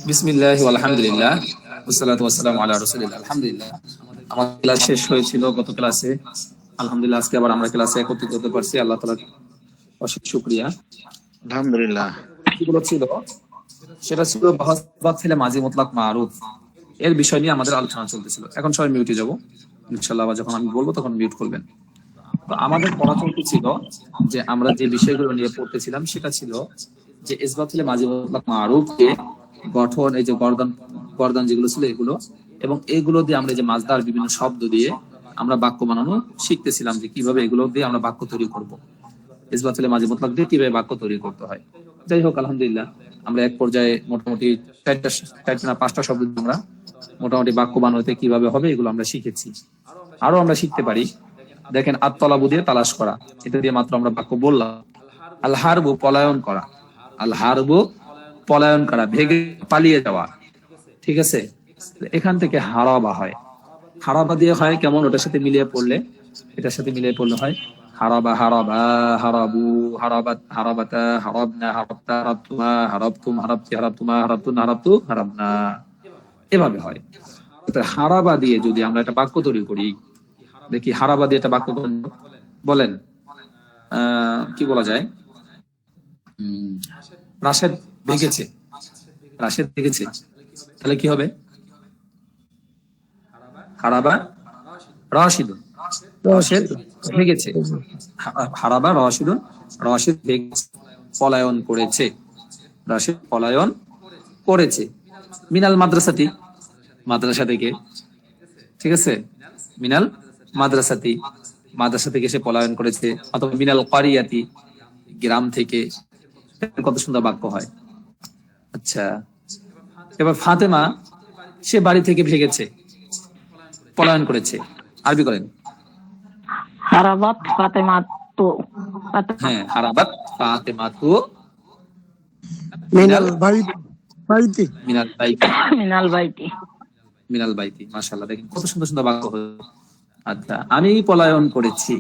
বিসমিল্লাহ আলহামদুলিল্লাহ ওয়াসসালাতু ওয়াসসালামু আলা রাসূলিল্লাহ। আলহামদুলিল্লাহ, আমাদের ক্লাস শেষ হয়েছিল গত ক্লাসে। আলহামদুলিল্লাহ, আজকে আবার আমরা ক্লাসে একত্রিত হতে পারছি। আল্লাহ তাআলার অশেষ শুকরিয়া। আলহামদুলিল্লাহ। কিগুলো ছিল, সেটা ছিল বাহাসবাদ ফেলে মাজি মুতলাক মারুফ, এর বিষয় নিয়ে আমাদের আলোচনা চলতেছিল। এখন সবাই মিউটে যাব ইনশাআল্লাহ, আবার যখন আমি বলবো তখন মিউট করবেন। তো আমাদের পড়া চলতেছিল যে আমরা যে বিষয়গুলো নিয়ে পড়তেছিলাম সেটা ছিল যে ইসবাত ফেলে মাজি মুতলাক মারুফকে গঠন, এই যে গর্দান গর্দান যেগুলো ছিল এগুলো, এবং এগুলো দিয়ে আমরা যে মাজদার বিভিন্ন শব্দ দিয়ে আমরা বাক্য বানানো শিখতেছিলাম, যে কিভাবে এগুলো দিয়ে আমরা বাক্য তৈরি করব, ইসবাত ফেলে মাজি মুতলাক দিয়ে কিভাবে বাক্য তৈরি করতে হয়। যাই হোক, আলহামদুলিল্লাহ, আমরা এক পর্যায়ে মোটামুটি 4টা না 5টা শব্দ দিয়ে আমরা মোটামুটি বাক্য বানাতে কিভাবে হবে এগুলো আমরা শিখেছি। আরো আমরা শিখতে পারি। দেখেন, আত-তলাবু দিয়ে তালাশ করা, এটা দিয়ে মাত্র আমরা বাক্য বললাম। আল হারবু পলায়ন করা, আল হারবু পলায়ন করা, ভেগে পালিয়ে যাওয়া। ঠিক আছে, এখান থেকে হারাবা হয়। হারাবা দিয়ে হয় কেমন, ওটার সাথে মিলিয়ে পড়লে, এটার সাথে মিলিয়ে পড়লে হয় হারাবা, হারাবা, হারাবু, হারাবাত, হারাবাতা, হারাবনা, হারাবতা, হারাবতুমা, হারাবতুম, হারাবতি, হারাবতুমা, হারাবতুন, হারাবতু, হারাবনা, এভাবে হয়। হারাবা দিয়ে যদি আমরা একটা বাক্য তৈরি করি, দেখি হারাবা দিয়ে একটা বাক্য বলেন, কি বলা যায়? রাশেদ ভেগেছে, রাশেদ ভেগেছে, তাহলে কি হবে? হারাবা রাশিদুন, রাশেদ ভেগেছে। হারাবা রাশিদুন, রাশেদ ভেগেছে, পলায়ন করেছে, রাশেদ পলায়ন করেছে। মিনাল মাদ্রাসাতি, মাদ্রাসা থেকে। ঠিক আছে, মিনাল মাদ্রাসাতি, মাদ্রাসা থেকে সে পলায়ন করেছে। অথবা মিনাল কারিয়াতি, গ্রাম থেকে। কত সুন্দর বাক্য হয়। আচ্ছা, এবার ফাতেমা, সে বাড়ি থেকে ভেগেছে, পলায়ন করেছে। আরবি করেন। হারাবাত ফাতেমাতু, হ্যাঁ, হারাবাত ফাতেমাতু মিনাল বাইতি, মিনাল বাইতি, মিনাল বাইতি। মিনাল বাইতি। মাশাআল্লাহ, দেখেন কত সুন্দর সুন্দর বাক্য হয়। আচ্ছা, আমি পলায়ন করেছি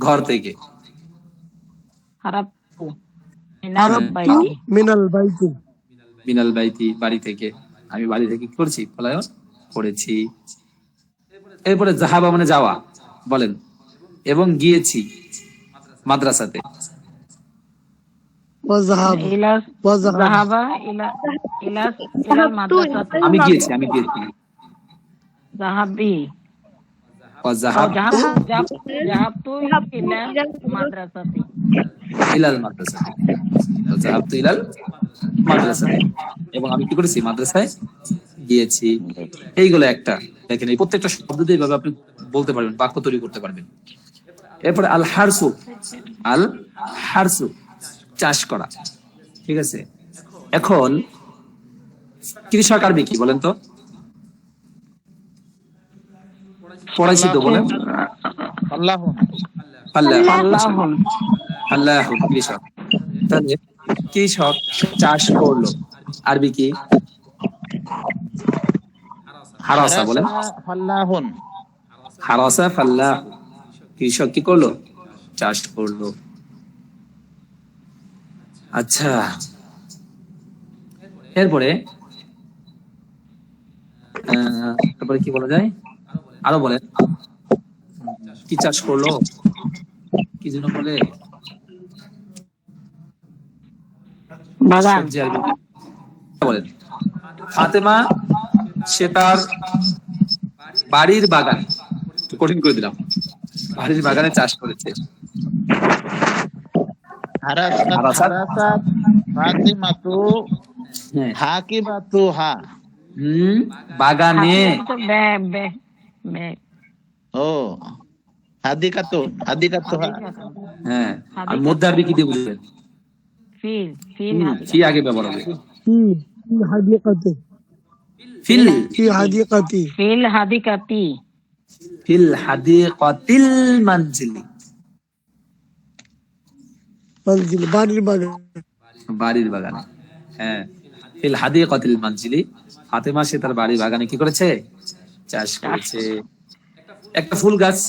ঘর থেকে। হারাবতু মিনাল বাইতি, মিনাল বাইতি, মিনাল বাইতি, বাড়ি থেকে। আমি বাড়ি থেকে কি করেছি? পলায়ন করেছি। এরপরে জাহাবা মানে যাওয়া, বলেন। এবং গিয়েছি মাদ্রাসাতে। ওয়াজাহাব, ইলা ওয়াজাহাব, যাহাবা ইলা ইলা ইলাল মাদ্রাসাতি, আমি গিয়েছি, আমি গিয়েছি। যাহাবি ওয়াজাহাব যাহাবতু ইলাল মাদ্রাসাতি, ইলাল মাদ্রাসাতে, ওয়াজাহাবতু ইলাল মাদ্রাসাতে। এবং আমি কি করেছি? মাদ্রাসায় গিয়েছি। এইগুলো একটা, দেখেন এই প্রত্যেকটা শব্দ দিয়ে এইভাবে আপনি বলতে পারবেন, বাক্য তৈরি করতে পারবেন। এরপরে আল হারসু, আল হারসু, চাষ করা। ঠিক আছে, এখন কৃষক আরবি কি বলেন তো? পড়াইছি তো, বলেন। আল্লাহ আল্লাহুন, আল্লাহ, কৃষক। তাহলে কৃষক চাষ করলো, আরবি কি? হারাসা, বলেন। ফাল্লাহুন, হারাসা ফাল্লাহ, কৃষক কি করলো? চাষ করলো। আচ্ছা, এরপরে তারপরে কি বলা যায়? আরো বলেন, কি চাষ করলো, কি জন্য বলে? বাগান, সবজি আরবি বলেন। ফাতেমা, সে তার বাড়ির বাগান, কঠিন করে দিলাম, বাড়ির বাগানে চাষ করেছে। হারাসাত, হারাসাত ফাতিমাতু হ্যাঁ, হাকিবাতুহা। বাগানে। বে বে বে, ও হাদিকাতু, হাদিকাতুহা। হ্যাঁ, আর মধ্যে আরবি কি দিয়ে বুঝবেন? ফিল ফিল কি আগে ব্যবহার হবে? ফি হাদিকাতি, ফিল, ফি হাদিকাতি, ফিল হাদিকাতি, ফিল হাদিকাতিল মানজিলি, মঞ্জিল, বাড়ির বাগান। বাড়ির বাগানে। হ্যাঁ, ফিল হাদিকাতিল মানজিলি, ফাতেমা সে তার বাড়ির বাগানে কি করেছে? চাষ করেছে। একটা ফুল গাছ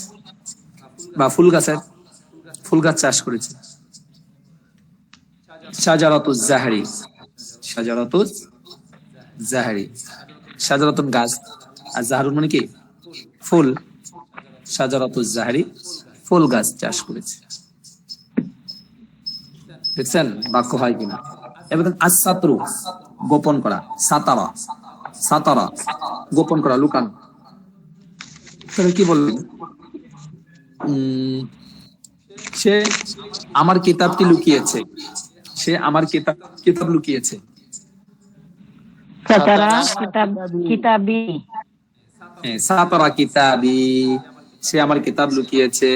বা ফুল গাছ চাষ করেছে। শাজারাতুজ জাহরি, শাজারাতুজ জাহরি। শাজারাতুন গাছ, আর জাহরুন মানে কি ফুল। শাজারাতুজ জাহরি ফুল গাছ চাষ করেছে। দেখছেন বাক্য হয় কিনা? এবার আস-সাতরু গোপন করা, সাতারা, সাতারা গোপন করা, লুকানো। তাহলে কি বললেন? সে আমার কিতাবটি লুকিয়েছে, সে আমার কিতাব লুকিয়েছে। সাতারা কিতাবি। হ্যাঁ, সাতারা কিতাবি, সে আমার কিতাব লুকিয়েছে।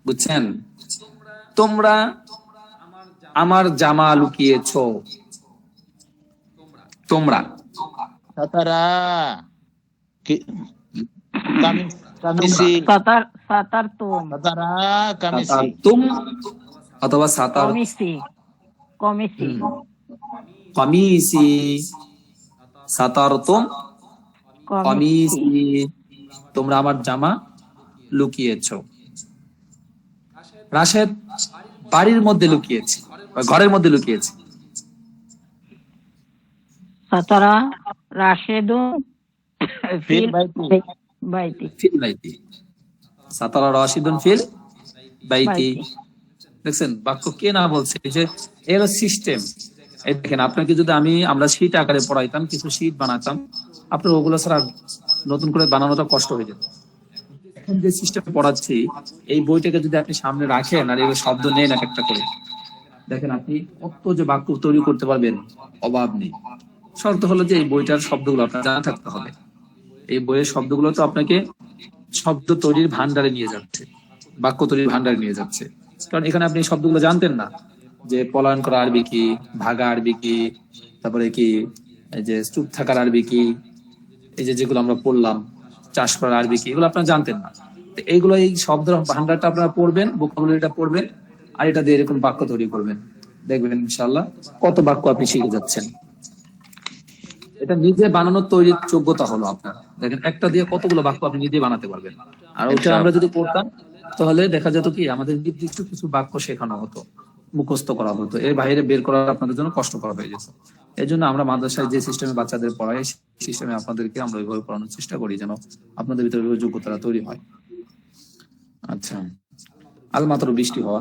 বুঝছেন? তোমরা আমার জামা লুকিয়েছো। তোমরা সাতারা কামিসি, সাতার তুম, সাতারা কামিসি, সাতারতুম অথবা সাতার কমিসি, কমিসি, কমিসি, সাতারতুম কমিসি। কমিসি, তোমরা আমার জামা লুকিয়েছো। রাশেদ বাড়ির মধ্যে লুকিয়েছে, ঘরের মধ্যে লুকিয়েছে। সাতারা রাশেদু ফিল ফিল বাইতি, বাইতি, ফিল বাইতি, সাতারা রাশিদুন ফিল বাইতি। বাইতি। দেখছেন বাক্য কে না বলছে যে এর সিস্টেম। এই দেখেন, আপনাকে যদি আমরা শীট আকারে পড়াইতাম, কিছু শীট বানাতাম, আপনার ওগুলো ছাড়া নতুন করে বানানোটা কষ্ট হয়ে যেত। এখন যে সিস্টেমে পড়াচ্ছি, এই বইটাকে যদি আপনি সামনে রাখেন আর এগুলো শব্দ নেন এক একটা করে, দেখেন আপনি কত যে বাক্য তৈরি করতে পারবেন, অভাব নেই। শর্ত হলো যে এই বইটার শব্দগুলো আপনার জানা থাকতে হবে। এই বইয়ের শব্দগুলো তো আপনাকে শব্দ তৈরির ভান্ডারে নিয়ে যাচ্ছে, বাক্য তৈরির ভান্ডারে নিয়ে যাচ্ছে। কারণ এখানে আপনি এই শব্দগুলো জানতেন না, যে পলায়ন করা আরবি কি, ভাগা আরবি কি, তারপরে কি এই যে চুপ থাকার আরবি কি, এই যে যেগুলো আমরা পড়লাম, চাষ করার আরবি কি, এগুলো আপনারা জানতেন না। তো এইগুলো, এই শব্দ ভান্ডারটা আপনারা পড়বেন, ভোকাবুলারিটা পড়বেন, আর এটা দিয়ে এরকম বাক্য তৈরি করবেন। দেখবেন ইনশাআল্লাহ কত বাক্য আপনি শিখে যাচ্ছেন। এটা নিজে বানানোর তৈরির যোগ্যতা হলো আপনার। দেখেন একটা দিয়ে কতগুলো বাক্য আপনি নিজে বানাতে পারবেন। আর ওটা আমরা যদি পড়তাম, তাহলে দেখা যেত কি আমাদের নির্দিষ্ট কিছু বাক্য শেখানো হতো, মুখস্থ করা হতো, এর বাইরে বের করা আপনাদের জন্য কষ্টকর হয়ে যেত। এই জন্য আমরা মাদ্রাসায় যে সিস্টেমে বাচ্চাদের পড়াই, সেই সিস্টেমে আপনাদেরকে আমরা ওইভাবে পড়ানোর চেষ্টা করি, যেন আপনাদের ভিতরে ওই যোগ্যতাটা তৈরি হয়। আচ্ছা, আল মাত্র বৃষ্টি হওয়া,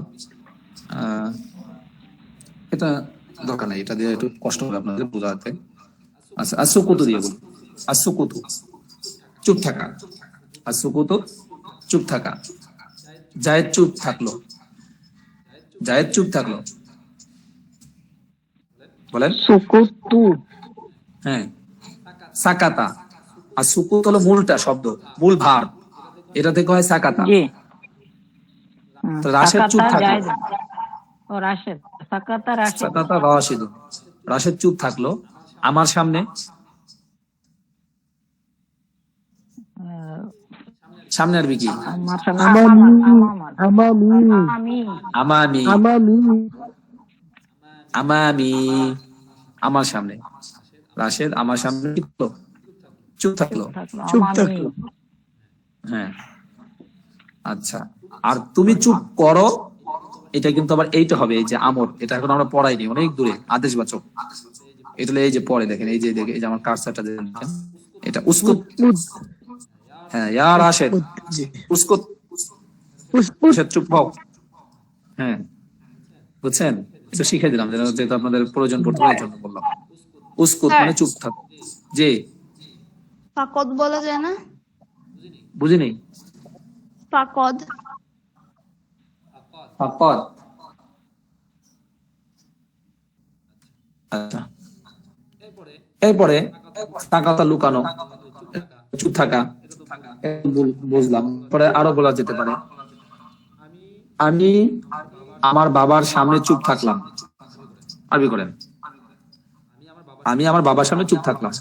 এটা দরকার নাই, এটা দিয়ে একটু কষ্ট হবে আপনাদের বোঝাতে। আচ্ছা, আসুকুতু দিয়ে বলুন। আসুকুতু চুপ থাকা, আসুকুতু চুপ থাকা। জায়েদ চুপ থাকলো, জায়েদ চুপ থাকলো, বলেন। সুকুতু, হ্যাঁ, সাকাতা। আর সুকুত হলো মূলটা শব্দ, মূল ভার, এটা থেকে হয় সাকাতা। জি। তো রাশেদ চুপ সাকাতা থাকলো, জায়েদ ও রাশেদ, সাকাতা রাশেদ, সাকাতা রাশিদুন, রাশেদ চুপ থাকলো আমার সামনে। সামনে আরবি কি? আমার সামনে, আমামি, আমামি, আমামি, আমামি, আমামি, আমামি, আমার সামনে। রাশেদ আমার সামনে কি করলো? চুপ থাকলো। চুপ আমামি। থাকলো। হ্যাঁ, আচ্ছা। আর তুমি চুপ করো, এটা কিন্তু আবার এইটা হবে, এই যে আমর, এটা এখন আমরা পড়াইনি, অনেক দূরে, আদেশবাচক। এটা হলো এই যে পরে দেখেন, এই যে এই যে আমার কারসারটা দেখেন, এটা উস্কুত। হ্যাঁ, ইয়া রাশেদ উস্কুত, রাশেদ চুপ হও। হ্যাঁ, বুঝছেন? এটা শিখে দিলাম, যেহেতু আপনাদের প্রয়োজন পড়তে এই জন্য বললাম। উস্কুত মানে চুপ থাক। জি, ফাকদ বলা যায় না? বুঝিনি। ফাকদ। ফাকদ, আচ্ছা। এরপরে তাকাতা লুকানো, চুপ থাকা, বুঝলাম। পরে আরো বলা যেতে পারে, আমি আমার বাবার সামনে চুপ থাকলাম। আরবি করেন, আমি আমার বাবার সামনে চুপ থাকলাম।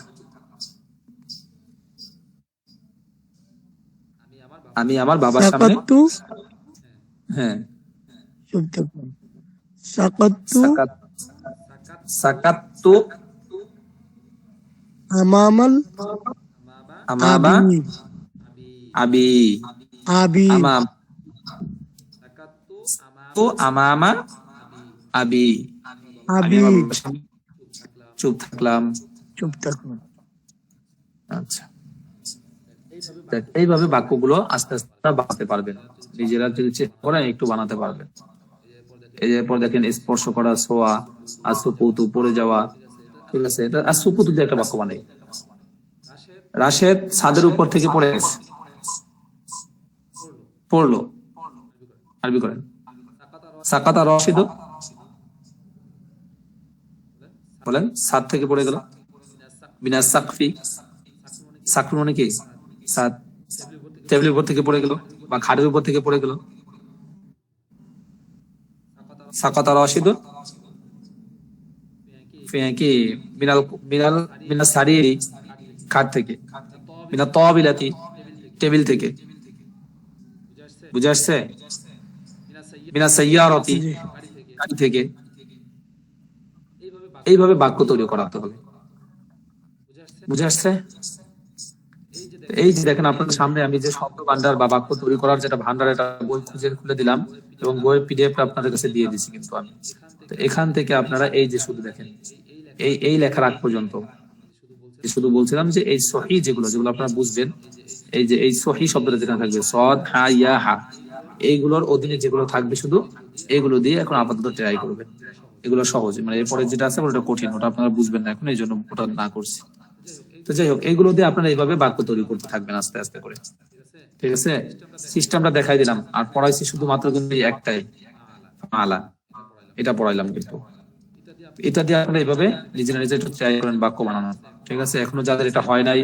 আমি আমার বাবার সামনে, সাকাত্তু, হ্যাঁ, চুপ থাকলাম। সাকাত্তু সাকাত্তু আমামাল আমামা আবি, আবি, আবি, আমাম তো আমামা আবি, আমি আবি আমার বাবার সামনে চুপ থাকলাম। চুপ থাকলাম। আচ্ছা, দেখ, এইভাবে বাক্যগুলো আস্তে আস্তে আপনারা বানাতে পারবেন, নিজেরা যদি চেষ্টা করেন একটু বানাতে পারবেন। এই যে এরপর দেখেন স্পর্শ করা, ছোঁয়া, আসুপুতু, পড়ে যাওয়া, ঠিক আছে? এটা আসুপুতু দিয়ে একটা বাক্য বানাই। রাশেদ ছাদের উপর থেকে পড়ে গেছে, পড়লো, আরবি করেন। সাকাতা রশিদ, বলেন ছাদ থেকে পড়ে গেল। বিনা সাকফি, সাকফি মানে কি? ছাদ, টেবিলের উপর থেকে পড়ে গেল বা খাটের উপর থেকে পড়ে গেল। সাকাতা রশিদ কি? বিনাল বিনাল বিনা সারিরি, খাট থেকে। বিনা তবিলাতি, টেবিল থেকে। বুঝে আসছে? বিনা সাইয়ারতি, গাড়ি থেকে। এইভাবে বাক্য তৈরি করাতে হবে। বুঝে আসছে? এই যে দেখেন আপনাদের সামনে আমি যে শব্দ ভান্ডার বা বাক্য তৈরি করার যেটা ভান্ডার, এটা বই খুলে দিলাম এবং বইয়ের পিডিএফটা আপনাদের কাছে দিয়ে দিচ্ছি। কিন্তু আমি তো এখান থেকে আপনারা এই যে শুধু দেখেন এই লেখার আগ পর্যন্ত শুধু বলছিলাম যে এই সহি যেগুলো আপনারা বুঝবেন, এই যে এই সহি শব্দটা যেটা থাকবে সদ, হা, ইয়া, হা, এইগুলোর অধীনে যেগুলো থাকবে শুধু এগুলো দিয়ে এখন আপাতত ট্রাই করবেন। এগুলো সহজ, মানে এরপরে যেটা আছে ওটা কঠিন, ওটা আপনারা বুঝবেন না এখন, এই জন্য ওটা না করছি। তো যাই হোক, এইগুলো দিয়ে আপনারা এইভাবে বাক্য তৈরি করতে থাকবেন আস্তে আস্তে করে, ঠিক আছে? সিস্টেমটা দেখাই দিলাম, আর পড়াইছি শুধুমাত্র কিন্তু একটাই, আলা, এটা পড়াইলাম। কিন্তু এটা দিয়ে আপনারা এইভাবে নিজেরা নিজে একটু ট্রাই করেন বাক্য বানানো, ঠিক আছে? এখনো যাদের এটা হয় নাই,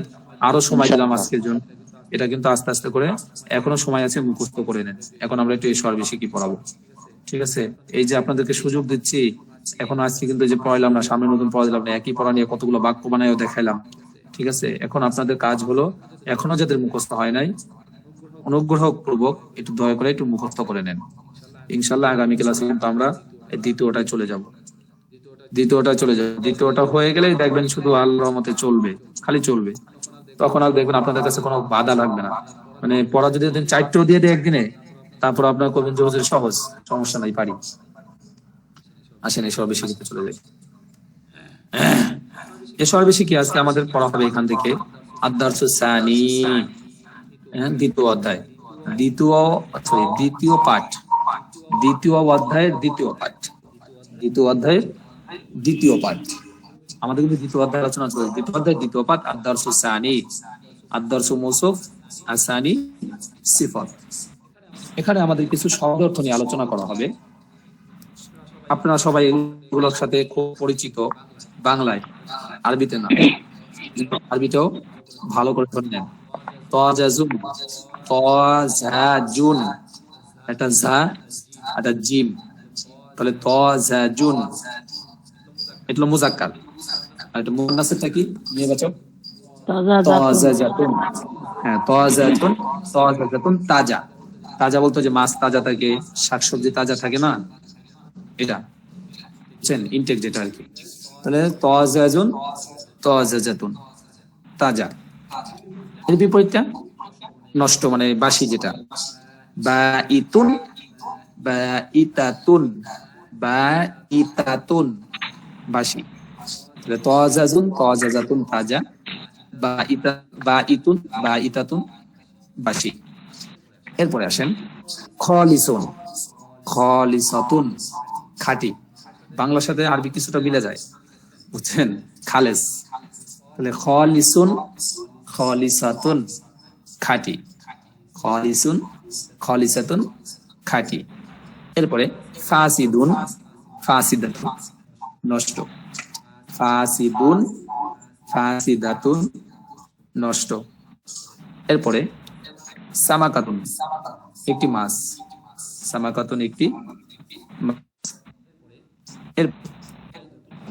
আরো সময় দিলাম আজকের জন্য। এটা কিন্তু আস্তে আস্তে করে এখনো সময় আছে, মুখস্থ করে নেন। এখন আমরা একটু এসব বেশি কি পড়াবো, ঠিক আছে? এই যে আপনাদেরকে সুযোগ দিচ্ছি, এখন আজকে কিন্তু যে পড়াইলাম না, সামনে নতুন পড়া দিলাম না, একই পড়া নিয়ে কতগুলো বাক্য বানাইও দেখাইলাম, ঠিক আছে? এখন আপনাদের কাজ হলো, এখনো যাদের মুখস্থ হয় নাই, অনুগ্রহ পূর্বক একটু দয়া করে একটু মুখস্থ করে নেন। ইনশাল্লাহ আগামী ক্লাসে কিন্তু আমরা দ্বিতীয়টায় চলে যাব। দ্বিতীয়টা হয়ে গেলেই দেখবেন শুধু আল্লাহর রহমতে চলবে, খালি চলবে। তখন আর দেখবেন আপনাদের কাছে কোনো বাধা লাগবে না। মানে পড়া যদি চারটেও দিয়ে দেয় একদিনে, তারপর আপনার কবিন জোহরের সহজ, সমস্যা নাই, পারি। আসেন এসব বেশি কিছু চলে যায়। এসব বেশি কি আজকে আমাদের পড়া হবে এখান থেকে আদ-দারসু সানি, দ্বিতীয় অধ্যায়, দ্বিতীয় পাঠ, দ্বিতীয় অধ্যায়ের দ্বিতীয় পাঠ। আমাদের কিন্তু দ্বিতীয় অধ্যায় আলোচনা চলছে। দ্বিতীয় অধ্যায় দ্বিতীয় পাঠ আদ-দারসু সানি, আদ-দারসু মৌসুফ, আসানি সিফাত। এখানে আমাদের কিছু শব্দ অর্থ নিয়ে আলোচনা করা হবে। আপনারা সবাই এগুলোর সাথে খুব পরিচিত, বাংলায়, আরবিতে না, আরবিতেও ভালো করে ধরে নেন। তাজাজুন, তাজাজুন, একটা জা, একটা জিম, তাহলে তাজাজুন এটা মুজাক্কার, আর এটা মুন্নাসেরটা কি? নির্বাচক তাজাজাতুন। হ্যাঁ, তাজাজাতুন তাজা। তাজা বলতো যে মাছ তাজা থাকে, শাকসবজি তাজা থাকে না, এটা বুঝছেন, ইনটেক যেটা আর কি। তাহলে তাজাজাতুন তাজা। এর বিপরীতটা নষ্ট, মানে বাসি যেটা, বাঈতাতুন বাসি। তাহলে তাজাজাতুন তাজা, বাঈতাতুন বাসি। এরপরে আসেন খলিসাতুন খাঁটি। বাংলার সাথে আরবি কিছুটা মিলে যায়, বুঝছেন, খালেস। তাহলে খলিসাতুন খাঁটি, খলিসাতুন খাঁটি। এরপরে ফাসিদাতুন নষ্ট, ফাসিদাতুন নষ্ট। এরপরে সামাকাতুন একটি মাছ, সামাকাতুন একটি মাছ। এর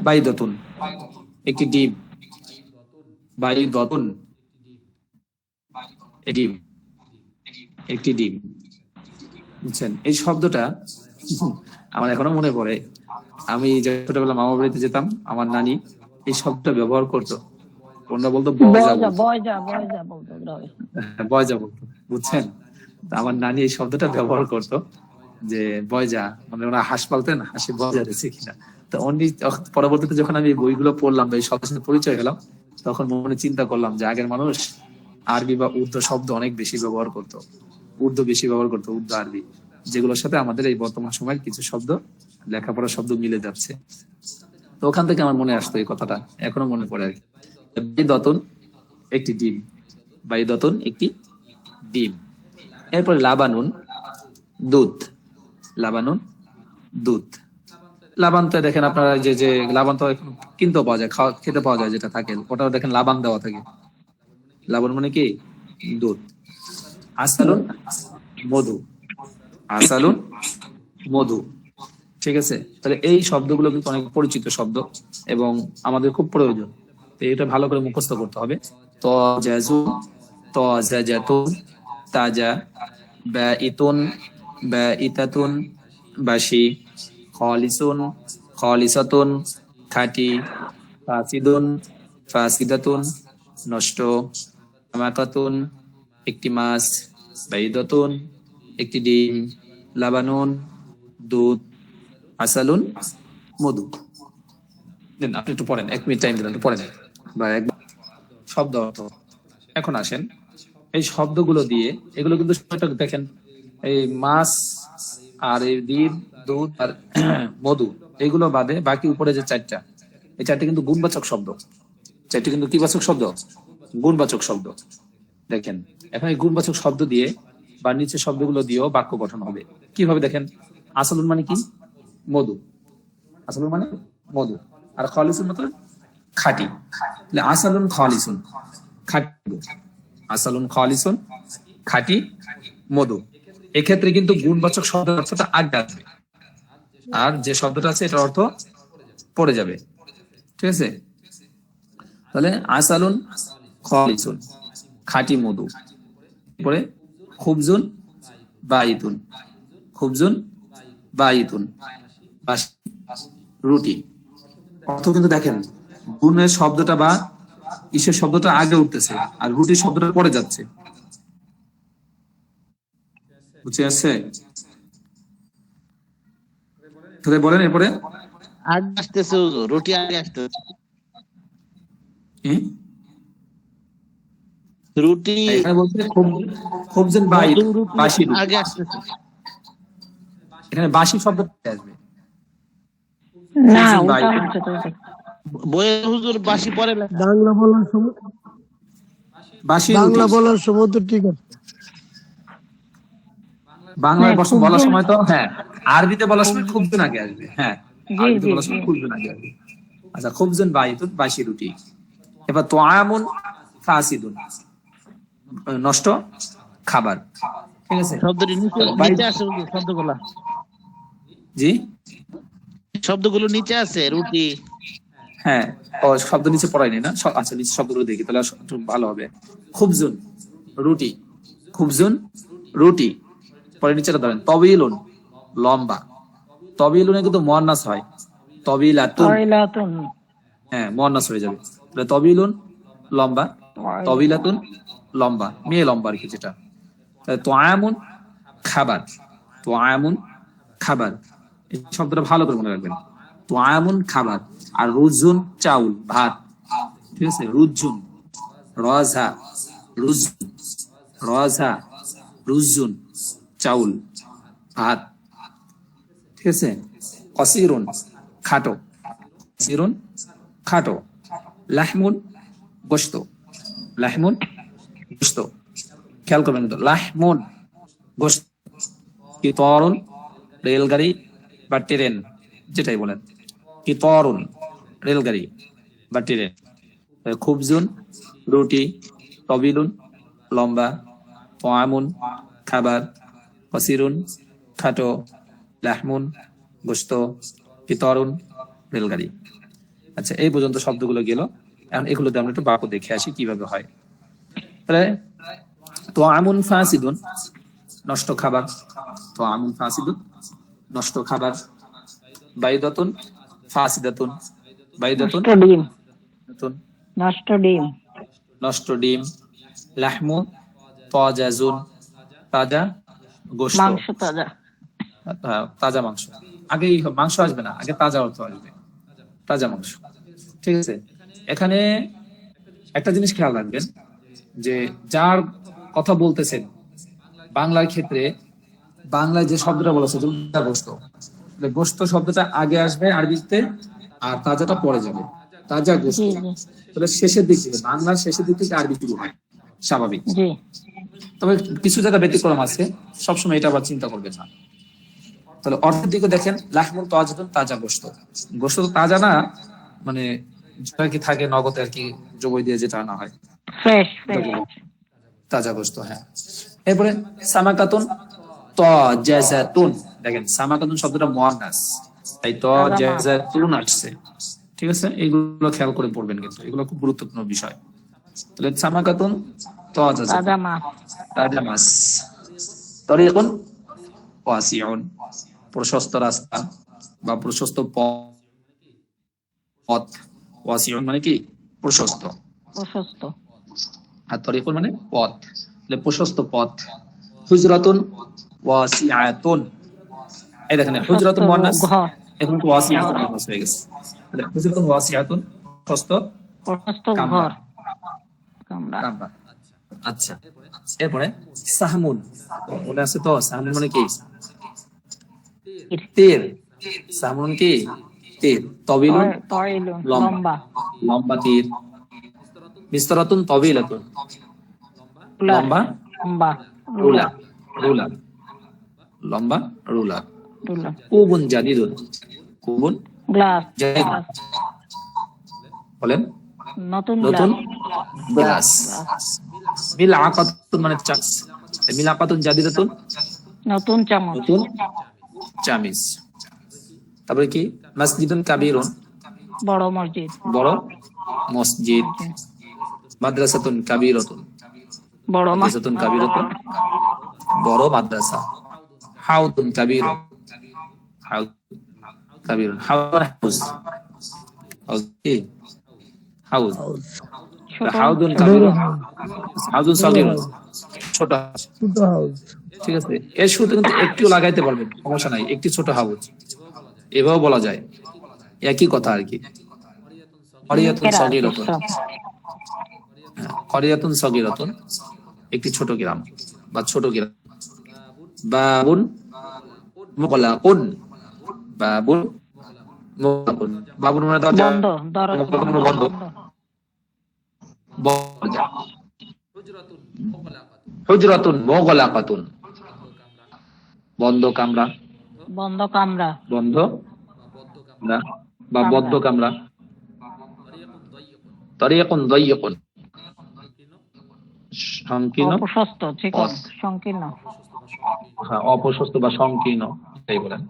বাইদাতুন একটি ডিম, বাইদাতুন একটি ডিম, বুঝছেন? এই শব্দটা আমার এখনো মনে পড়ে। আমি ছোটবেলা মামা বাড়িতে যেতাম, আমার নানি এই শব্দটা ব্যবহার করতো। ওনারা বলতো বয়জা বলতো, বুঝছেন? আমার নানি এই শব্দটা ব্যবহার করতো যে বয়জা, মানে ওরা হাঁস পালতেন, হাঁসে বয়জা দিচ্ছে কিনা। তো উনি পরবর্তীতে যখন আমি এই বইগুলো পড়লাম বা এই শব্দের সাথে পরিচয় গেলাম, তখন মনে চিন্তা করলাম যে আগের মানুষ আরবি বা উর্দু শব্দ অনেক বেশি ব্যবহার করতো, উর্দু বেশি ব্যবহার করতো, উর্দু আরবি, যেগুলোর সাথে আমাদের এই বর্তমান সময়ের কিছু শব্দ, লেখাপড়ার শব্দ মিলে যাচ্ছে। তো ওখান থেকে আমার মনে আসতো এই কথাটা, এখনো মনে পড়ে আর কি। বাইদতুন একটি ডিম, বাইদতুন একটি ডিম। এরপর লাবানুন দুধ, লাবানুন দুধ। লাবান তো দেখেন আপনারা যে যে লাবান তো এখন কিনতেও পাওয়া যায়, খেতে পাওয়া যায়, যেটা থাকে ওটাও দেখেন লাবান দেওয়া থাকে। লাবান মানে কি? দুধ। আসালুন মধু, আসালুন মধু। ঠিক আছে, তাহলে এই শব্দগুলো কিন্তু অনেক পরিচিত শব্দ এবং আমাদের খুব প্রয়োজন। তো এটা ভালো করে মুখস্থ করতে হবে। তাজাজু, তাজাজাতুন, তাজা, বাঈতুন, বাঈতাতুন, বাশি, খালিসুন, খালিসাতুন, খাঁটি, ফাসিদুন, ফাসিদাতুন, নষ্ট, মাকাতুন একটি মাছ, বাইদাতুন একটি ডিম, লাবানুন দুধ, আসালুন মধু। দেন আপনি একটু পড়েন, 1 মিনিট টাইম দিলেন, একটু পড়েন বা একবার শব্দ অর্থ। এখন আসেন এই শব্দগুলো দিয়ে, এগুলো কিন্তু সময়টা দেখেন, এই মাছ আর এই ডিম, দুধ আর মধু, এগুলো বাদে বাকি উপরে যে চারটা, এই চারটি কিন্তু গুণবাচক শব্দ। চারটি কিন্তু কি বাচক শব্দ? গুণবাচক শব্দ। দেখেন এখন এই গুণবাচক শব্দ দিয়ে বা নিচে শব্দগুলো দিয়েও বাক্য গঠন হবে। কিভাবে দেখেন? আসালুন মানে কি? মধু। আসালুন মানে মধু। আর খালিসুন মানে খাঁটি। আসালুন খালিসুন, খাঁটি। আসালুন খালিসুন, খাঁটি মধু। এক্ষেত্রে কিন্তু গুণবাচক শব্দের অর্থটা আগে আসবে, আর যে শব্দটা আছে এটার অর্থ পড়ে যাবে। ঠিক আছে, তাহলে আসালুন খালিসুন, খাঁটি মধু। পরে খুবজুন বাইতুন, খুবজুন বাইতুন, রুটি। অর্থ কিন্তু দেখেন গুণের শব্দটা বা ইসের শব্দটা আগে উঠতেছে আর রুটির শব্দটা পরে যাচ্ছে। বুঝে আসছে? তাহলে বলেন এরপরে আগে আসতেছে হুজুর, রুটি আগে আসতেছে। কি? রুটি এখানে বলছে খুবজুন বাইত, মধু রুটি বাসি রুটি। আগে আসতেছে। এখানে বাসি শব্দটা আসবে। না, খুবজুন উল্টা বাইত। হচ্ছে তো এটা। বইয়ে হুজুর বাসি পরে লেখা। বাংলা বলার সময়, বাসি বাংলা রুটি। বলার সময় তো ঠিক আছে। বাংলায় হ্যাঁ, বলার খুবজুন। সময় তো হ্যাঁ, আরবিতে বলার সময় খুবজুন আগে আসবে। হ্যাঁ, জি আরবিতে জি বলার জি। সময় খুবজুন আগে আসবে। আচ্ছা, খুবজুন বাইতুন, বাসি রুটি। এবার তোয়ামুন ফাসিদুন, নষ্ট খাবার। ঠিক আছে, শব্দটি নিচে নিচে আছে হুজুর, শব্দগুলা জি শব্দগুলো নিচে আছে। রুটি হ্যাঁ, ও শব্দ নিচে পড়ায়নি না। আচ্ছা, নিচে শব্দগুলো দেখি তাহলে একটু ভালো হবে। খুবজুন রুটি, খুবজুন রুটি। পরে নিচেটা ধরেন তবিলুন লম্বা। তবিলুনে কিন্তু মুয়ান্নাস হয়, তবিলাতুন। তয়লাতুন, হ্যাঁ, মুয়ান্নাস হয়ে যাবে। তাহলে তবিলুন লম্বা, তবিলাতুন লম্বা, মেয়ে লম্বা আর কি যেটা। তাহলে তোয়ামুন খাবার, তোয়ামুন খাবার। এই শব্দটা ভালো করে মনে রাখবেন। তোয়ামুন খাবার। আর রুজুন চাউল, ভাত। ঠিক আছে, রুজুন, রজা, রুজুন, রজা, রুজুন চাউল, ভাত। ঠিক আছে, কসিরুন খাটো, কসিরুন খাটো। লাহমুন গোশত, লাহমুন গোশত। খেয়াল করবেন কিন্তু লাহমুন গোশত। কিতরুন রেলগাড়ি বা ট্রেন, যেটাই বলেন। কিতরুন রেলগাড়ি বা ট্রেন। খুবজুন রুটি, তবিলুন লম্বা, তোয়ামুন খাবার, কসিরুন খাটো, লাহমুন গোশত, কিতরুন রেলগাড়ি। আচ্ছা, এই পর্যন্ত শব্দগুলো গেল। এখন এগুলোতে আমরা একটু বাক্য দেখে আসি কিভাবে হয়। তাহলে তোয়ামুন ফাসিদুন নষ্ট খাবার, তোয়ামুন ফাসিদুন নষ্ট খাবার। বাইদাতুন ফাসিদাতুন, বাইদাতুন নষ্ট ডিম, নতুন, নষ্ট ডিম। নষ্ট ডিম। লাহমু তাজাজুন, তাজা গোশত, মাংস তাজা। তাজা মাংস। আগে মাংস আসবে না, আগে তাজা অর্থ আসবে। তাজা মাংস। ঠিক আছে, এখানে একটা জিনিস খেয়াল রাখবেন যে যার কথা বলতেছেন বাংলার ক্ষেত্রে, বাংলায় যে শব্দটা বলেছে তাজা গোশত, গোশত শব্দটা আগে আসবে আরবিতে আর তাজাটা পরে যাবে, তাজা গোশত। জি জি তবে শেষের দিক থেকে, বাংলার শেষের দিক থেকে আরবি শুরু হয়, স্বাভাবিক। জি। তবে কিছু জায়গা ব্যতিক্রম আছে, সবসময় এটা আবার চিন্তা করবেন না। তাহলে অর্থের দিকে দেখেন, লাহমুন তাজাতুন, তাজা গোশত। গোশত তো তাজা না, মানে যেটা কি থাকে নগদে আর কি জবই দিয়ে যেটা আনা হয়, ফ্রেশ ফ্রেশ। তাজা গোশত। হ্যাঁ, এরপরে সামাকাতুন তাজাতুন, দেখেন সামাকাতুন শব্দটা মুয়ান্নাস, তাই তাজাতুন আসছে। ঠিক আছে, এইগুলো খেয়াল করে পড়বেন, কিন্তু এগুলো খুব গুরুত্বপূর্ণ বিষয়। তাহলে সামাকাতুন তাজাতুন, তাজা মাছ। তাজা মাছ। তরিকুন ওয়াসিউন, প্রশস্ত রাস্তা বা প্রশস্ত পথ। ওয়াসিউন মানে কি? প্রশস্ত। প্রশস্ত। আর তরিকুন মানে পথ, তাহলে প্রশস্ত পথ। হুজরাতুন ওয়াসিআতুন, এই দেখেন হুজরাতুন মুয়ান্নাস, ঘর। এখন তো ওয়াসিআতুন মুয়ান্নাস হয়ে গেছে। তাহলে হুজরাতুন ওয়াসিআতুন, প্রশস্ত প্রশস্ত কামরা। ঘর। কামরা। কামরা। আচ্ছা, এরপরে সাহমুন, মনে আছে তো? সাহমুন মানে কি? তীর। সাহমুন কি? তীর। তবিলুন, তরিলুন, লম্বা, লম্বা। লম্বা তীর। মিসরাতুন তবিলাতুন, রুলার। লম্বা লম্বা। রুলা, রুলা, লম্বা রুলা। রুলার। কুবুন জাদিদুন, কুবুন গ্লাস। Jadid, glass. বলেন নতুন নতুন গ্লাস। গ্লাস। মিলআকাতুন মানে চামচ, মিলআকাতুন জাদিদাতুন, নতুন চামচ। নতুন চামিচ। তারপরে কি? মসজিদুন কাবীরুন, বড় মসজিদ। বড় মসজিদ। মাদ্রাসাতুন কাবীরাতুন, বড় মাদ্রাসাতুন কাবীরাতুন, বড় মাদ্রাসা। হাউদুন কাবীরুন, হাউদ কাবীরুন, হাউজ, হাউজ কি? হাউজ। ছোট। হাউদুন কাবীরুন, হাউদুন সগীরুন, ছোট। ছোট হাউস। ঠিক আছে, এর শুরুতে কিন্তু একটু লাগাইতে পারবেন, সমস্যা নাই, একটি ছোট হাউজ, এভাবেও বলা যায়, একই কথা আর কি। করিয়াতুন সগীরাতুন, করিয়াতুন সগীরাতুন, একটি ছোট গ্রাম বা ছোট গ্রাম। বাবুন মুগলাকুন, বাবুন মুগলাকুন, বাবুন মানে দরজা, বন্ধ। দরজা মুগলাকুন মানে বন্ধ, দরজা। হুজরাতুন মুগলাকাতুন, বন্ধ কামরা, বন্ধ কামরা। বন্ধ কামরা বা বদ্ধ কামরা। তরিকুন দাইয়িকুন, সংকীর্ণ অপ্রশস্ত। চিকন। পথ। সংকীর্ণ। হ্যাঁ, অপ্রশস্ত বা সংকীর্ণ, এটাই বলেন।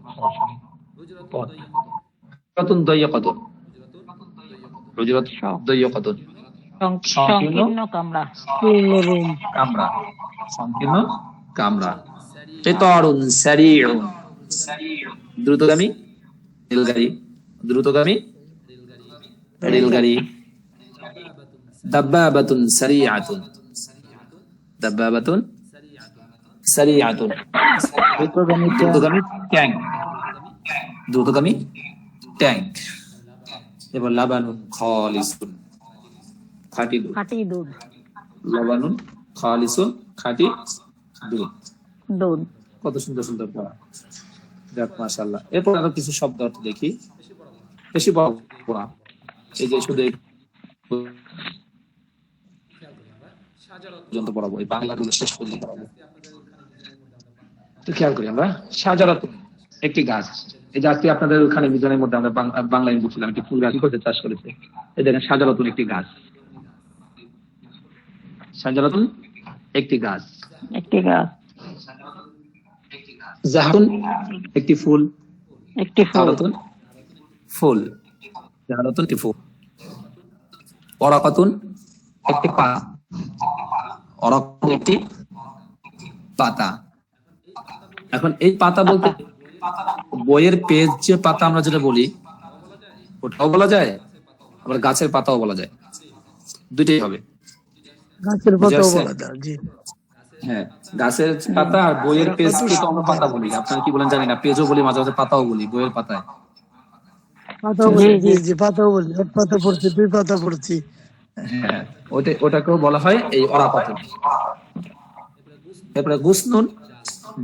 পথ। হুজরাতুন দাইয়িকাতুন, হুজরাত দাইয়িকাতুন, সংকীর্ণ কামরা। পূর্ণ রুম। কামরা, সংকীর্ণ কামরা। কিতারুন সারিউন, দ্রুতগামী রেলগাড়ি, দ্রুতগামী রেলগাড়ি। দাব্বাবাতুন সারিআতুন, দাব্বাবাতুন সারিআতুন, দ্রুতগামী ট্যাঙ্ক, দ্রুতগামী ট্যাঙ্ক। এবার লাবানুন খালিসুন, খাঁটি দুধ, খাঁটি দুধ। লাবানুন খালিসুন, খাঁটি দুধ। দুধ। কত সুন্দর সুন্দর পড়া, যাক মাশাআল্লাহ। এরপর আরো কিছু শব্দ অর্থ দেখি, বেশি পড়া, এই যে শুধু পর্যন্ত পড়াবো, এই বাংলাগুলো শেষ পর্যন্ত পড়াবো। তো খেয়াল করি আমরা, শাজারাতুন একটি গাছ। এই যে আজকে আপনাদের ওখানে মিজানের মধ্যে আমরা বাংলায় বলছিলাম একটি ফুল গাছ করতে চাষ করেছে, এই দেখেন শাজারাতুন একটি গাছ, শাজারাতুন একটি গাছ। একটি গাছ। জাহাতুন একটি ফুল, একটি ফুল। জাহারাতুন ফুল, জাহারাতুন একটি ফুল। ওরাকাতুন একটি পাতা, ওরাকাতুন একটি পাতা। এখন এই পাতা বলতে বইয়ের পেজ যে পাতা আমরা যেটা বলি ওটাও বলা যায়, আবার গাছের পাতাও বলা যায়, দুইটাই হবে। গাছের পাতাও বলা যায়। জি। হ্যাঁ, গাছের পাতা আর বইয়ের পেজ কে তো আমরা পাতা বলি, আপনারা কি বলেন জানি না, পেজও বলি, মাঝে মাঝে পাতাও বলি, বইয়ের পাতায়। পাতা বলছি, জি পাতা বলি, এক পাতা পড়ছি, দুই পাতা পড়ছি। হ্যাঁ, ওটাকেও বলা হয় এই অরাপাতুন। এরপরে গুসনুন,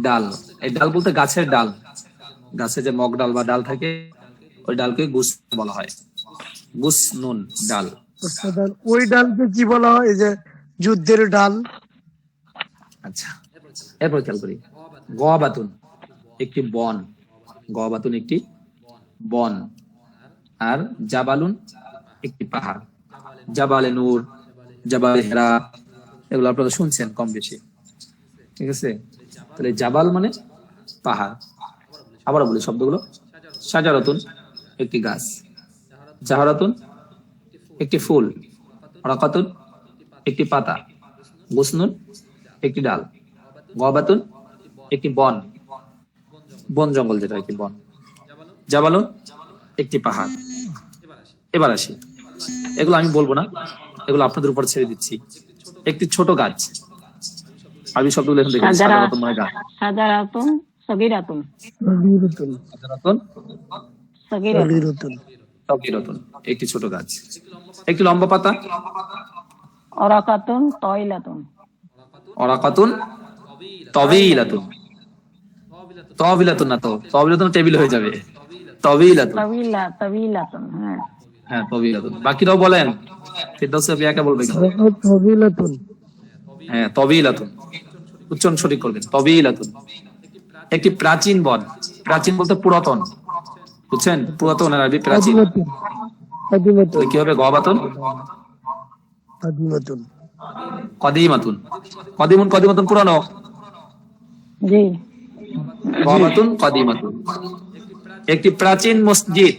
ডাল। এই ডাল বলতে গাছের ডাল, গাছে যে মগ ডাল বা ডাল থাকে ওই ডালকে গুস বলা হয়। গুসনুন, ডাল। আচ্ছা, ওই ডালকে কি বলা হয়? এই যে যুদ্ধের ডাল। আচ্ছা, এরপর খেয়াল করি, গবাতুন, একটি বন। গবাতুন একটি বন। আর জাবালুন, একটি পাহাড়। জাবালে নূর, জাবালে হেরা, এগুলো আপনারা শুনছেন কম বেশি, ঠিক আছে? তাহলে জাবাল মানে পাহাড়। আবার বলি শব্দগুলো, সাজারাতুন, একটি গাছ। জাহারাতুন, একটি ফুল। রাকাতুন, একটি পাতা। গুসনুন, একটি ডাল। গবাতুন, একটি বন, বন জঙ্গল যেটা একটি বন। জাবালুন, একটি পাহাড়। এবার আসি, এগুলো আমি বলবো না, এগুলো আপনাদের উপর ছেড়ে দিচ্ছি। একটি ছোট গাছ, আরবি শব্দগুলো এখন দেখেন। সাজারাতুন মানে গাছ। সাজারাতুন, সগীরাতুন, সগীরাতুন, সাজারাতুন, সগীরাতুন, সগীরাতুন, সগীরাতুন, একটি ছোট গাছ। একটি লম্বা পাতা। অরাকাতুন, তয়লাতুন, অরাকাতুন, তবিলাতুন। তবিলাতুন না, তো তবিলাতুন টেবিল হয়ে যাবে। তবিলাতুন, তবিলাতুন। হ্যাঁ, হ্যাঁ তবিলাতুন। বাকিরাও বলেন, ফিরদাউস একা বলবে কি? সগীরাতুন, হ্যাঁ তবিলাতুন, উচ্চারণ সঠিক করবেন। তবিলাতুন, একটি প্রাচীন বন। প্রাচীন বলতে পুরাতন, বুঝছেন? পুরাতন আরবি প্রাচীন। আদিমাতুন, আদিমাতুন, তাহলে কি হবে? গবাতুন, আদিমাতুন, কদিমাতুন। কদিমুন, কদিমাতুন পুরানো। জি। গবাতুন, কদিমাতুন, একটি প্রাচীন মসজিদ।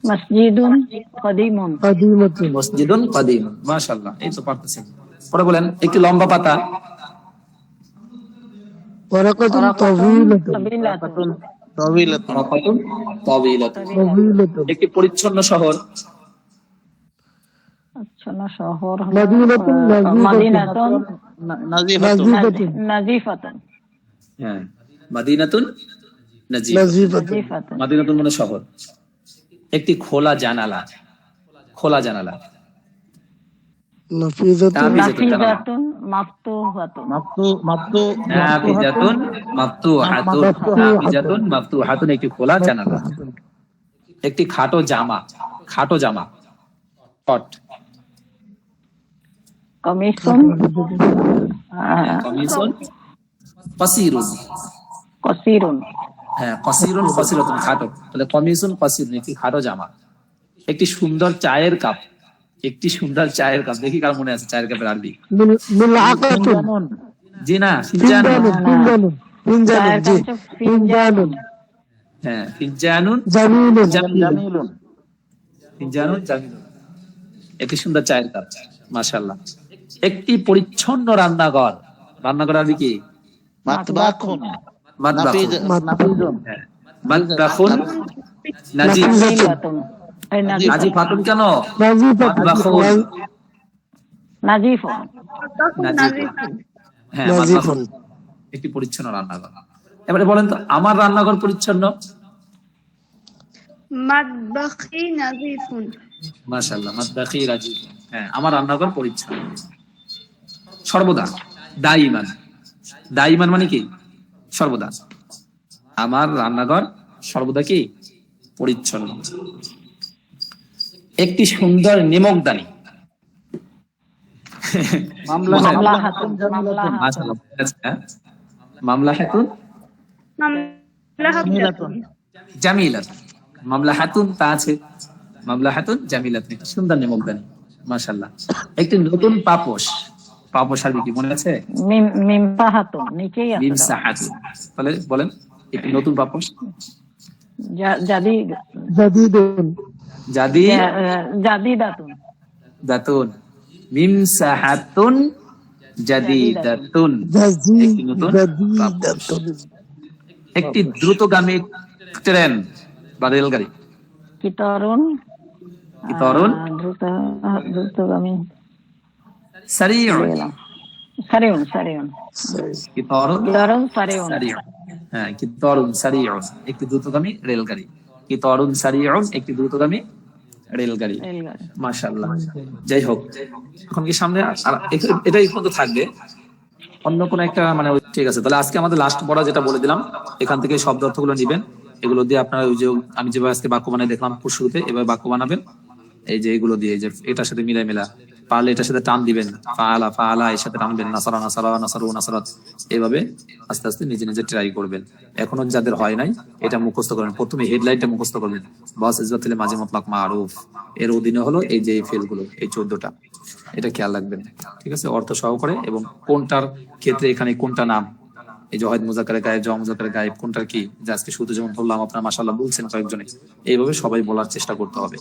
মসজিদুন কদিমুন, আদিমাতুন, মসজিদুন কদিমুন। মাশাআল্লাহ, এই তো পারতেছেন। পরে বলেন, একটি লম্বা পাতা। ওয়ারাকাতুন, তাবিলাতুন, তবিলাতুন, রাকাতুন, তাবিলাতুন, তাবিলাতুন, একটি পরিচ্ছন্ন শহর। আচ্ছা না, শহর হলো মদিনাতুন, মদিনাতুন, নাজিফাতুন, নাজিফাতুন, নাজিফাতুন, হ্যাঁ, মাদিনাতুন নাজিফ। নাজিফাতুন, নাজিফাতুন, মাদিনাতুন মানে শহর। একটি খোলা জানালা। খোলা জানালা। নাফিজাতুন, নাফিজাতুন, মাফতুহাতুন, নাফিজাতুন, মাফতুহাতুন। নাফিজাতুন, মাফতুহাতুন, একটি খোলা জানালা। একটি খাটো জামা। খাটো জামা, কট। কমিসুন, কমিসুন, কসিরুন। কসিরুন, হ্যাঁ, কসিরুন, কসিরাতুন, খাটো। তাহলে কমিসুন, কসিরুন, একটি খাটো জামা। একটি সুন্দর চায়ের কাপ। একটি সুন্দর চায়ের কাপ, দেখি কার মনে আছে চায়ের কাপের আরবি? মুলআকাতুন, জি না, ফিনজানুন। ফিনজানুন, ফিনজানুন, জি, ফিনজানুন, হ্যাঁ, ফিনজানুন, জামিলুন, জামিলুন, ফিনজানুন, জামিলুন, একটি সুন্দর চায়ের কাপ। মাশাআল্লাহ। একটি পরিচ্ছন্ন রান্নাঘর। রান্নাঘর আরবি কি? মাতবাখুন, মাতবাখুন। নাফিজুন, হ্যাঁ, মাতবাখুন, নাজিফ। নাজিফাতুন, এই নাজিফাতুন কেন? নাজিফাতুন, মাতবাখুন, নাজিফুন, নাজিফুন। হ্যাঁ, নাজিফুন, মাতবাখুন, একটি পরিচ্ছন্ন রান্নাঘর। এবারে বলেন তো, আমার রান্নাঘর পরিচ্ছন্ন? মাতবাখি নাজিফুন। মাশাআল্লাহ, মাতবাখি রাজিব। হ্যাঁ, আমার রান্নাঘর পরিচ্ছন্ন সর্বদা। দাইমান, দাইমান মানে কি? সর্বদা। আমার রান্নাঘর সর্বদা কি? পরিচ্ছন্ন। একটি সুন্দর নিমকদানি। মামলাহাতুন, মামলাহাতুন, মাশাআল্লাহ, হ্যাঁ, মামলাহাতুন মামলাহাতুন। জামিলাতুন। মামলাহাতুন তা আছে, মামলাহাতুন জামিলাতুন, একটি সুন্দর নিমকদানি। মাশাআল্লাহ। একটি নতুন পাপোশ। পাপোশ আরবি কি মনে আছে? মিমসাহাতুন, নিচেই আছে। মিমসাহাতুন। তাহলে বলেন, একটি নতুন পাপোশ। জাদিদ, জাদিদুন, জাদিদাতুন, দাতুন। মিমসাহাতুন জাদিদাতুন, একটি নতুন পাপোশ। একটি দ্রুতগামী ট্রেন বা রেলগাড়ি। কিতরুন, কিতরুন, দ্রুতগামী, সারিউন। সারিউন, সারিউন, কিতরুন, কিতরুন, সারিউন, সারিউন। হ্যাঁ, কিতরুন সারিউন, একটি দ্রুতগামী রেলগাড়ি। কি তরুণ সারিউন একটি দ্রুতগামী রেলগাড়ি। রেলগাড়ি। মাশাআল্লাহ। যাই হোক, এখন কি সামনে এটাই পর্যন্ত থাকবে, অন্য কোন একটা মানে ঠিক আছে। তাহলে আজকে আমাদের লাস্ট পড়া যেটা বলে দিলাম, এখান থেকে শব্দ অর্থগুলো নিবেন, এগুলো দিয়ে আপনারা ওই যে আমি যেভাবে আজকে বাক্য বানাই দেখলাম শুরুতে, এভাবে বাক্য বানাবেন। এই যে এগুলো দিয়ে, যে এটার সাথে মিলা পারলে এটার সাথে টান দিবেন, ফাআলা ফাআলা এর সাথে টানবেন, নাসারা নাসারা নাসারু নাসারাত, এইভাবে আস্তে আস্তে নিজে নিজে ট্রাই করবেন। এখনো যাদের হয় নাই এটা মুখস্থ করবেন, প্রথমে হেডলাইনটা মুখস্থ করবেন, বাস ইজবাত ফেলে মাঝি মুতলাক মারুফ, এর অধীনে হলো এই যে ফেলগুলো, এই 14টা, এটা খেয়াল রাখবেন, ঠিক আছে, অর্থ সহকারে, এবং কোনটার ক্ষেত্রে এখানে কোনটা নাম, এই যে হয়তো মুজাক্কারে গায়েব, জমা মুজাক্কারে গায়েব কোনটার কি, যে আজকে শুধু যেমন বললাম আপনারা মাশাআল্লাহ বলছেন কয়েকজনে, এইভাবে সবাই বলার চেষ্টা করতে হবে।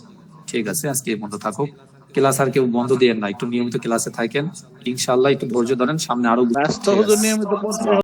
ঠিক আছে, আজকে এই বন্ধ থাকুক ক্লাস, আর কেউ বন্ধ দিয়েন না, একটু নিয়মিত ক্লাসে থাকেন ইনশাআল্লাহ, একটু ধৈর্য ধরেন, সামনে আরো রাষ্ট্র হুজুর নিয়মিত পড়তে